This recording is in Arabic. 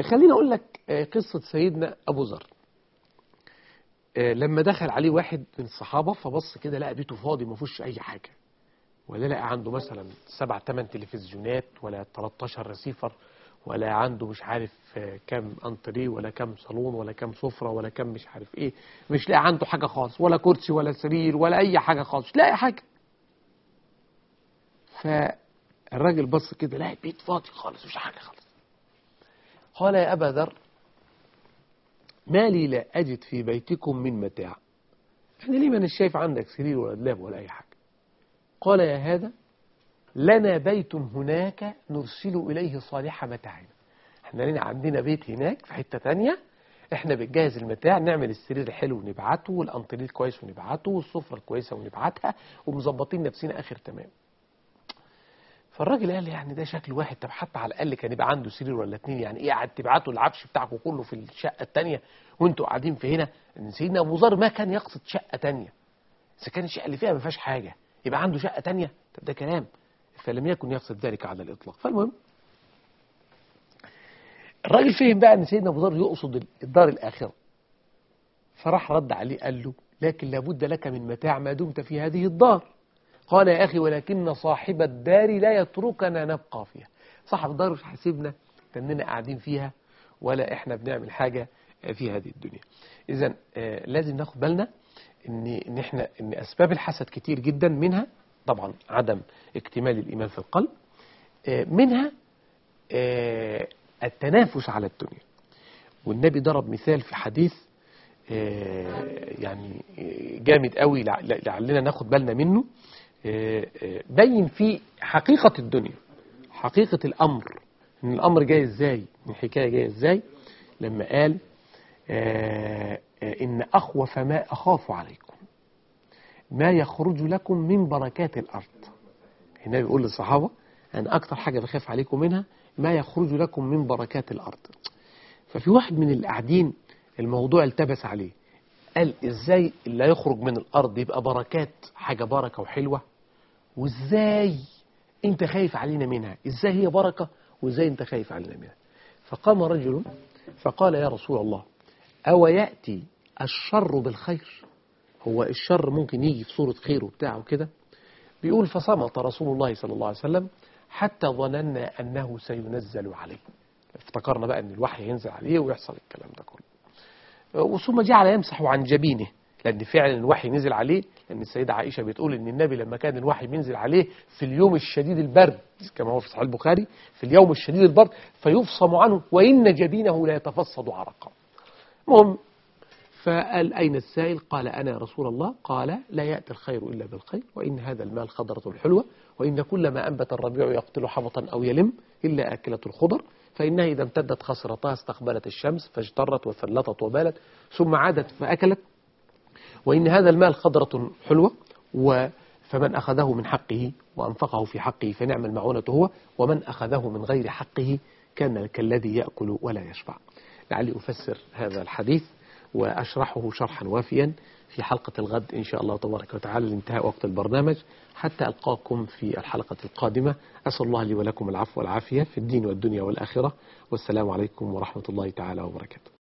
خليني أقول لك قصة سيدنا أبو ذر. لما دخل عليه واحد من الصحابة فبص كده لقى بيته فاضي ما فيهوش أي حاجة، ولا لقى عنده مثلا 7-8 تلفزيونات ولا 13 رسيفر، ولا عنده مش عارف كام انتريه ولا كام صالون ولا كام سفرة ولا كام مش عارف ايه. مش لاقي عنده حاجة خالص، ولا كرسي ولا سرير ولا اي حاجة خالص، مش لاقي حاجة. فالراجل بص كده لقى البيت فاضي خالص، مش حاجة خالص. قال يا أبا ذر ما لي لا أجد في بيتكم من متاع، يعني ليه ما أنا شايف عندك سرير ولا دولاب ولا أي حاجة؟ قال يا هذا لنا بيت هناك نرسل إليه صالح متاعنا، احنا لنا عندنا بيت هناك في حتة تانية، احنا بنجهز المتاع، نعمل السرير الحلو ونبعته، والانتريه الكويس ونبعته، والسفرة الكويسة ونبعتها، ومظبطين نفسنا آخر تمام. فالراجل قال يعني ده شكل واحد، طب حتى على الأقل كان يبقى عنده سرير ولا اتنين، يعني ايه قاعد تبعتوا العفش بتاعكم كله في الشقة التانية وانتوا قاعدين في هنا؟ ان سيدنا أبو ذر ما كان يقصد شقة تانية، إذا كان الشقة اللي فيها ما فيهاش حاجة يبقى عنده شقة تانية؟ طب ده كلام، فلم يكن يقصد ذلك على الإطلاق. فالمهم الراجل فهم بقى ان سيدنا أبو ذر يقصد الدار الآخرة، فراح رد عليه قال له لكن لابد لك من متاع ما دمت في هذه الدار. قال يا أخي ولكن صاحب الدار لا يتركنا نبقى فيها، صاحب الدار مش حاسبنا اننا قاعدين فيها ولا احنا بنعمل حاجة في هذه الدنيا. إذن لازم ناخد بالنا ان أسباب الحسد كتير جدا، منها طبعا عدم اكتمال الإيمان في القلب، منها التنافس على الدنيا. والنبي ضرب مثال في حديث يعني جامد قوي لعلنا ناخد بالنا منه، بين فيه حقيقة الدنيا، حقيقة الأمر، إن الأمر جاي إزاي، من الحكاية جاي إزاي. لما قال إن أخوف ما أخاف عليكم ما يخرج لكم من بركات الأرض. هنا بيقول للصحابة أن أكتر حاجة بخاف عليكم منها ما يخرج لكم من بركات الأرض. ففي واحد من القاعدين الموضوع التبس عليه، قال إزاي اللي يخرج من الأرض يبقى بركات، حاجة بركة وحلوة، وإزاي أنت خايف علينا منها؟ إزاي هي بركة وإزاي أنت خايف علينا منها؟ فقام رجل فقال يا رسول الله أو يأتي الشر بالخير؟ هو الشر ممكن يجي في صورة خير وبتاعه كده؟ بيقول فصمت رسول الله صلى الله عليه وسلم حتى ظننا أنه سينزل عليه، افتكرنا بقى أن الوحي ينزل عليه ويحصل الكلام ده كله. وثم جعل يمسح عن جبينه، لأن فعلا الوحي نزل عليه، لأن السيدة عائشة بتقول أن النبي لما كان الوحي بينزل عليه في اليوم الشديد البرد كما هو في صحيح البخاري، في اليوم الشديد البرد فيفصم عنه وإن جبينه لا يتفصد عرقا. المهم فقال أين السائل؟ قال أنا يا رسول الله. قال لا يأتي الخير إلا بالخير، وإن هذا المال خضرة الحلوة، وإن كل ما أنبت الربيع يقتل حبطا أو يلم إلا آكلة الخضر، فإنها إذا امتدت خصرتها استقبلت الشمس فاجترت وثلطت وبالت ثم عادت فأكلت، وإن هذا المال خضرة حلوة، فمن أخذه من حقه وأنفقه في حقه فنعم المعونة هو، ومن أخذه من غير حقه كان كالذي يأكل ولا يشبع. لعلي أفسر هذا الحديث وأشرحه شرحا وافيا في حلقة الغد إن شاء الله تبارك وتعالى لانتهاء وقت البرنامج، حتى ألقاكم في الحلقة القادمة. أسأل الله لي ولكم العفو والعافية في الدين والدنيا والآخرة، والسلام عليكم ورحمة الله تعالى وبركاته.